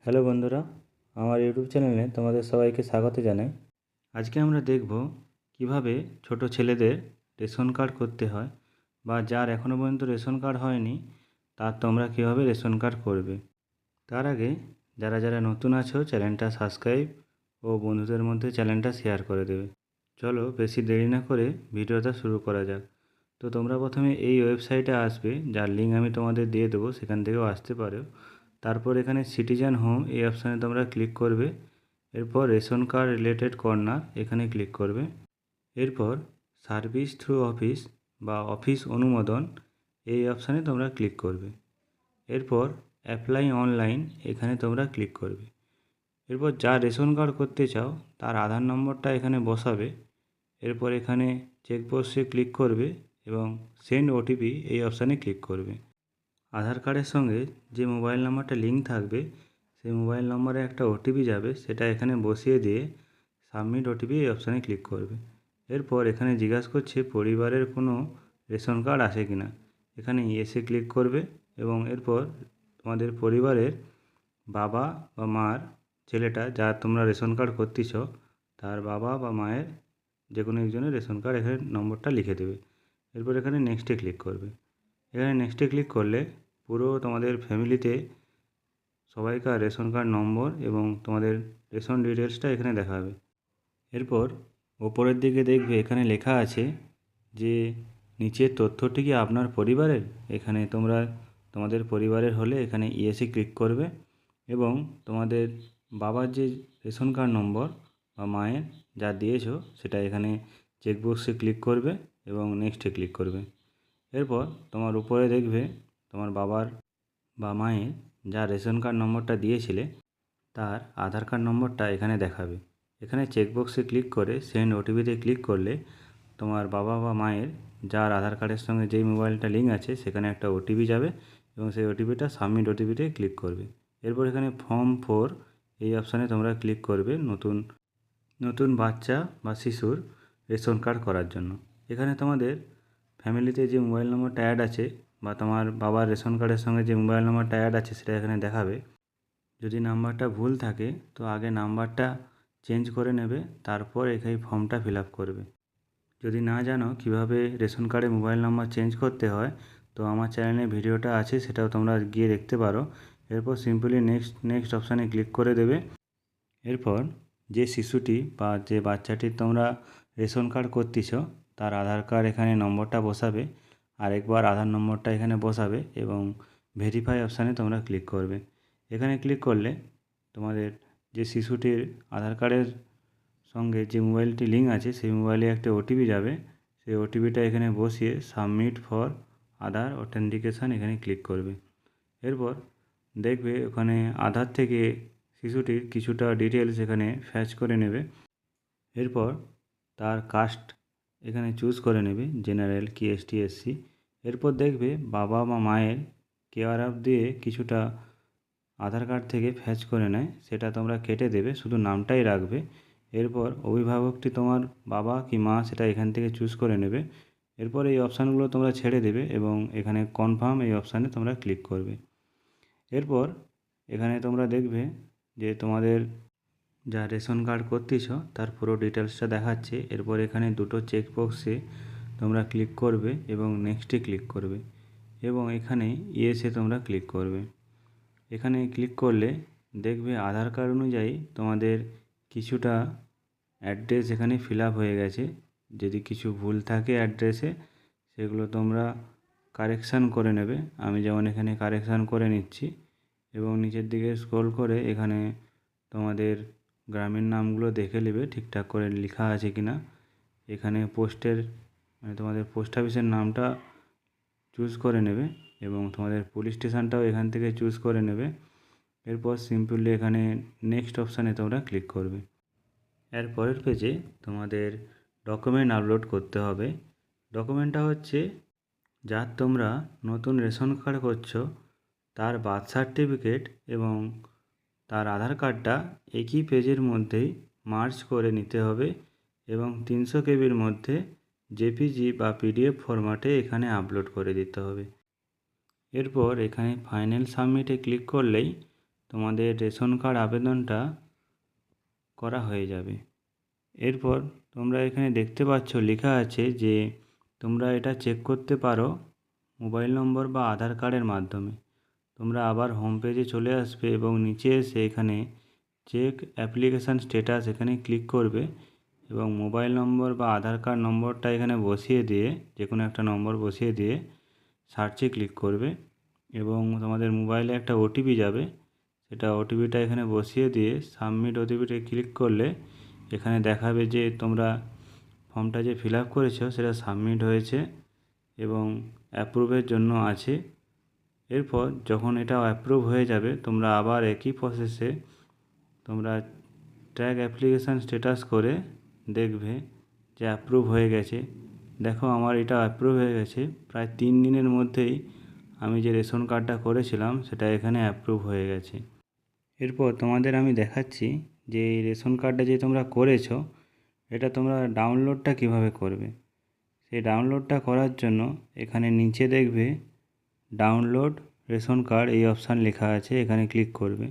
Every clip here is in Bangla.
হ্যালো বন্ধুরা, আমার ইউটিউব চ্যানেলে তোমাদের সবাইকে স্বাগত জানাই। আজকে আমরা দেখব কিভাবে ছোট ছেলেদের রেশন কার্ড করতে হয়, বা যার এখনও পর্যন্ত রেশন কার্ড হয়নি তার তোমরা কীভাবে রেশন কার্ড করবে। তার আগে যারা যারা নতুন আছো চ্যানেলটা সাবস্ক্রাইব ও বন্ধুদের মধ্যে চ্যানেলটা শেয়ার করে দেবে। চলো বেশি দেরি না করে ভিডিওটা শুরু করা যাক। তো তোমরা প্রথমে এই ওয়েবসাইটে আসবে, যার লিঙ্ক আমি তোমাদের দিয়ে দেবো, সেখান থেকেও আসতে পারো। তারপর এখানে সিটিজেন হোম এই অপশানে তোমরা ক্লিক করবে। এরপর রেশন কার্ড রিলেটেড কর্নার এখানে ক্লিক করবে। এরপর সার্ভিস থ্রু অফিস বা অফিস অনুমোদন এই অপশানে তোমরা ক্লিক করবে। এরপর অ্যাপ্লাই অনলাইন এখানে তোমরা ক্লিক করবে। এরপর যা রেশন কার্ড করতে চাও তার আধার নম্বরটা এখানে বসাবে। এরপর এখানে চেকবক্সে ক্লিক করবে এবং সেন্ড ওটিপি এই অপশানে ক্লিক করবে। আধার কার্ডের সঙ্গে যে মোবাইল নাম্বারটা লিঙ্ক থাকবে সেই মোবাইল নম্বরে একটা ওটিপি যাবে, সেটা এখানে বসিয়ে দিয়ে সাবমিট ওটিপি এই অপশানে ক্লিক করবে। এরপর এখানে জিজ্ঞাসা করছে পরিবারের কোনো রেশন কার্ড আছে কি না, এখানে ইয়েসে ক্লিক করবে এবং এরপর তোমাদের পরিবারের বাবা বা মার ছেলেটা যা তোমরা রেশন কার্ড করতেছ তার বাবা বা মায়ের যে কোনো একজনের রেশন কার্ড এখানে নম্বরটা লিখে দেবে। এরপর এখানে নেক্সটে ক্লিক করবে। এখানে নেক্সটে ক্লিক করলে পুরো তোমাদের ফ্যামিলিতে সবাইকার রেশন কার্ড নম্বর এবং তোমাদের রেশন ডিটেলসটা এখানে দেখাবে। এরপর ওপরের দিকে দেখবে এখানে লেখা আছে যে নিচের তথ্যটি কি আপনার পরিবারের, এখানে তোমরা তোমাদের পরিবারের হলে এখানে ইয়েসে ক্লিক করবে এবং তোমাদের বাবার যে রেশন কার্ড নম্বর বা মায়ের যা দিয়েছো সেটা এখানে চেকবক্সে ক্লিক করবে এবং নেক্সটে ক্লিক করবে। এরপর তোমার উপরে দেখবে তোমার বাবার বা মায়ের যা রেশন কার্ড নম্বরটা দিয়েছিলে তার আধার কার্ড নম্বরটা এখানে দেখাবে। এখানে চেকবক্সে ক্লিক করে সেন্ড ওটিপিতে ক্লিক করলে তোমার বাবা বা মায়ের যার আধার কার্ডের সঙ্গে যেই মোবাইলটা লিঙ্ক আছে সেখানে একটা ওটিপি যাবে এবং সেই ওটিপিটা সাবমিট ওটিপিতে ক্লিক করবে। এরপর এখানে ফর্ম 4 এই অপশানে তোমরা ক্লিক করবে নতুন বাচ্চা বা শিশুর রেশন কার্ড করার জন্য। এখানে তোমাদের ফ্যামিলিতে যে মোবাইল নম্বরটা অ্যাড আছে বা তোমার বাবার রেশন কার্ডের সঙ্গে যে মোবাইল নম্বরটা অ্যাড আছে সেটা এখানে দেখাবে। যদি নাম্বারটা ভুল থাকে তো আগে নাম্বারটা চেঞ্জ করে নেবে, তারপর এখানে ফর্মটা ফিল আপ করবে। যদি না জানো কিভাবে রেশন কার্ডে মোবাইল নাম্বার চেঞ্জ করতে হয় তো আমার চ্যানেলে ভিডিওটা আছে, সেটাও তোমরা গিয়ে দেখতে পারো। এরপর সিম্পলি নেক্সট অপশানে ক্লিক করে দেবে। এরপর যে শিশুটি বা যে বাচ্চাটির তোমরা রেশন কার্ড করতেছ তার আধার কার্ড এখানে নম্বরটা বসাবে, আরেকবার আধার নম্বরটা এখানে বসাবে এবং ভেরিফাই অপশানে তোমরা ক্লিক করবে। এখানে ক্লিক করলে তোমাদের যে শিশুটির আধার কার্ডের সঙ্গে যে মোবাইলটি লিঙ্ক আছে সেই মোবাইলে একটা ওটিপি যাবে, সেই ওটিপিটা এখানে বসিয়ে সাবমিট ফর আধার অথেন্টিকেশান এখানে ক্লিক করবে। এরপর দেখবে ওখানে আধার থেকে শিশুটির কিছুটা ডিটেলস এখানে ফ্যাচ করে নেবে। এরপর তার কাস্ট এখানে চুজ করে নেবে, জেনারেল কি এসটি এসসি। এরপর দেখবে বাবা বা মায়ের কেয়ার দিয়ে কিছুটা আধার কার্ড থেকে ফ্যাচ করে নেয়, সেটা তোমরা কেটে দেবে, শুধু নামটাই রাখবে। এরপর অভিভাবকটি তোমার বাবা কি মা সেটা এখান থেকে চুজ করে নেবে। এরপর এই অপশানগুলো তোমরা ছেড়ে দেবে এবং এখানে কনফার্ম এই অপশানে তোমরা ক্লিক করবে। এরপর এখানে তোমরা দেখবে যে তোমাদের যা রেশন কার্ড করতেছ তার পুরো ডিটেলসটা দেখাচ্ছে। এরপর এখানে দুটো চেকবক্সে তোমরা ক্লিক করবে এবং নেক্সটে ক্লিক করবে এবং এখানে ইয়েসে তোমরা ক্লিক করবে। এখানে ক্লিক করলে দেখবে আধার কার্ড অনুযায়ী তোমাদের কিছুটা অ্যাড্রেস এখানে ফিল আপ হয়ে গেছে। যদি কিছু ভুল থাকে অ্যাড্রেসে সেগুলো তোমরা কারেকশান করে নেবে। আমি যেমন এখানে কারেকশান করে নিচ্ছি এবং নিচের দিকে স্ক্রল করে এখানে তোমাদের গ্রামের নামগুলো দেখে নেবে ঠিকঠাক করে লেখা আছে কি না। এখানে পোস্টের তোমাদের পোস্ট অফিসের নামটা চুজ করে নেবে এবং তোমাদের পুলিশ স্টেশনটাও এখান থেকে চুজ করে নেবে। এরপর সিম্পলি এখানে নেক্সট অপশানে তোমরা ক্লিক করবে। এর পরের পেজে তোমাদের ডকুমেন্ট আপলোড করতে হবে। ডকুমেন্টটা হচ্ছে যার তোমরা নতুন রেশন কার্ড করছো তার বার্থ সার্টিফিকেট এবং তার আধার কার্ডটা একই পেজের মধ্যেই মার্জ করে নিতে হবে এবং 300 কেবির মধ্যে জেপিজি বা পিডিএফ ফরম্যাটে এখানে আপলোড করে দিতে হবে। এরপর এখানে ফাইনাল সাবমিটে ক্লিক করলেই তোমাদের রেশন কার্ড আবেদনটা করা হয়ে যাবে। এরপর তোমরা এখানে দেখতে পাচ্ছ লেখা আছে যে তোমরা এটা চেক করতে পারো মোবাইল নম্বর বা আধার কার্ডের মাধ্যমে। তোমরা আবার হোম পেজে চলে আসবে এবং নিচে এসে এখানে চেক অ্যাপ্লিকেশান স্ট্যাটাস এখানে ক্লিক করবে এবং মোবাইল নম্বর বা আধার কার্ড নম্বরটা এখানে বসিয়ে দিয়ে যে কোনো একটা নম্বর বসিয়ে দিয়ে সার্চে ক্লিক করবে এবং তোমাদের মোবাইলে একটা ওটিপি যাবে, সেটা ওটিপিটা এখানে বসিয়ে দিয়ে সাবমিট ওটিপিতে ক্লিক করলে এখানে দেখাবে যে তোমরা ফর্মটা যে ফিল আপ করেছো সেটা সাবমিট হয়েছে এবং অ্যাপ্রুভের জন্য আছে। এরপর যখন এটা অ্যাপ্রুভ হয়ে যাবে তোমরা আবার একই প্রসেসে তোমরা ট্র্যাক অ্যাপ্লিকেশান স্ট্যাটাস করে দেখবে যে অ্যাপ্রুভ হয়ে গেছে। দেখো আমার এটা অ্যাপ্রুভ হয়ে গেছে, প্রায় 3 দিনের মধ্যেই আমি যে রেশন কার্ডটা করেছিলাম সেটা এখানে অ্যাপ্রুভ হয়ে গেছে। এরপর তোমাদের আমি দেখাচ্ছি যে এই রেশন কার্ডটা যে তোমরা করেছো এটা তোমরা ডাউনলোডটা কিভাবে করবে। সেই ডাউনলোডটা করার জন্য এখানে নিচে দেখবে ডাউনলোড রেশন কার্ড এই অপশান লেখা আছে, এখানে ক্লিক করবে।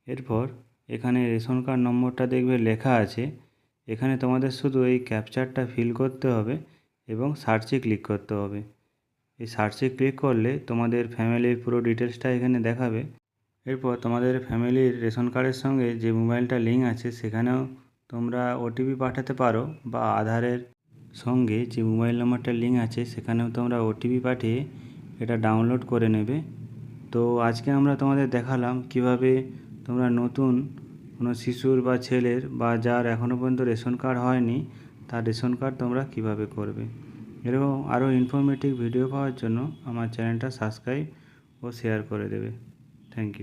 এরপর এখানে রেশন কার্ড নম্বরটা দেখবে লেখা আছে, এখানে তোমাদের শুধু এই ক্যাপচারটা ফিল করতে হবে এবং সার্চে ক্লিক করতে হবে। এই সার্চে ক্লিক করলে তোমাদের ফ্যামিলির পুরো ডিটেলসটা এখানে দেখাবে। এরপর তোমাদের ফ্যামিলির রেশন কার্ডের সঙ্গে যে মোবাইলটা লিঙ্ক আছে সেখানেও তোমরা ওটিপি পাঠাতে পারো বা আধারের সঙ্গে যে মোবাইল নাম্বারটা লিঙ্ক আছে সেখানেও তোমরা ওটিপি পাঠিয়ে এটা ডাউনলোড করে নেবে। তো আজকে আমরা তোমাদের দেখালাম কিভাবে তোমরা নতুন কোনো শিশুর বা ছেলের বা যার এখনও পর্যন্ত রেশন কার্ড হয়নি তার রেশন কার্ড তোমরা কিভাবে করবে। এরকম আরও ইনফরমেটিভ ভিডিও পাওয়ার জন্য আমার চ্যানেলটা সাবস্ক্রাইব ও শেয়ার করে দেবে। Thank you.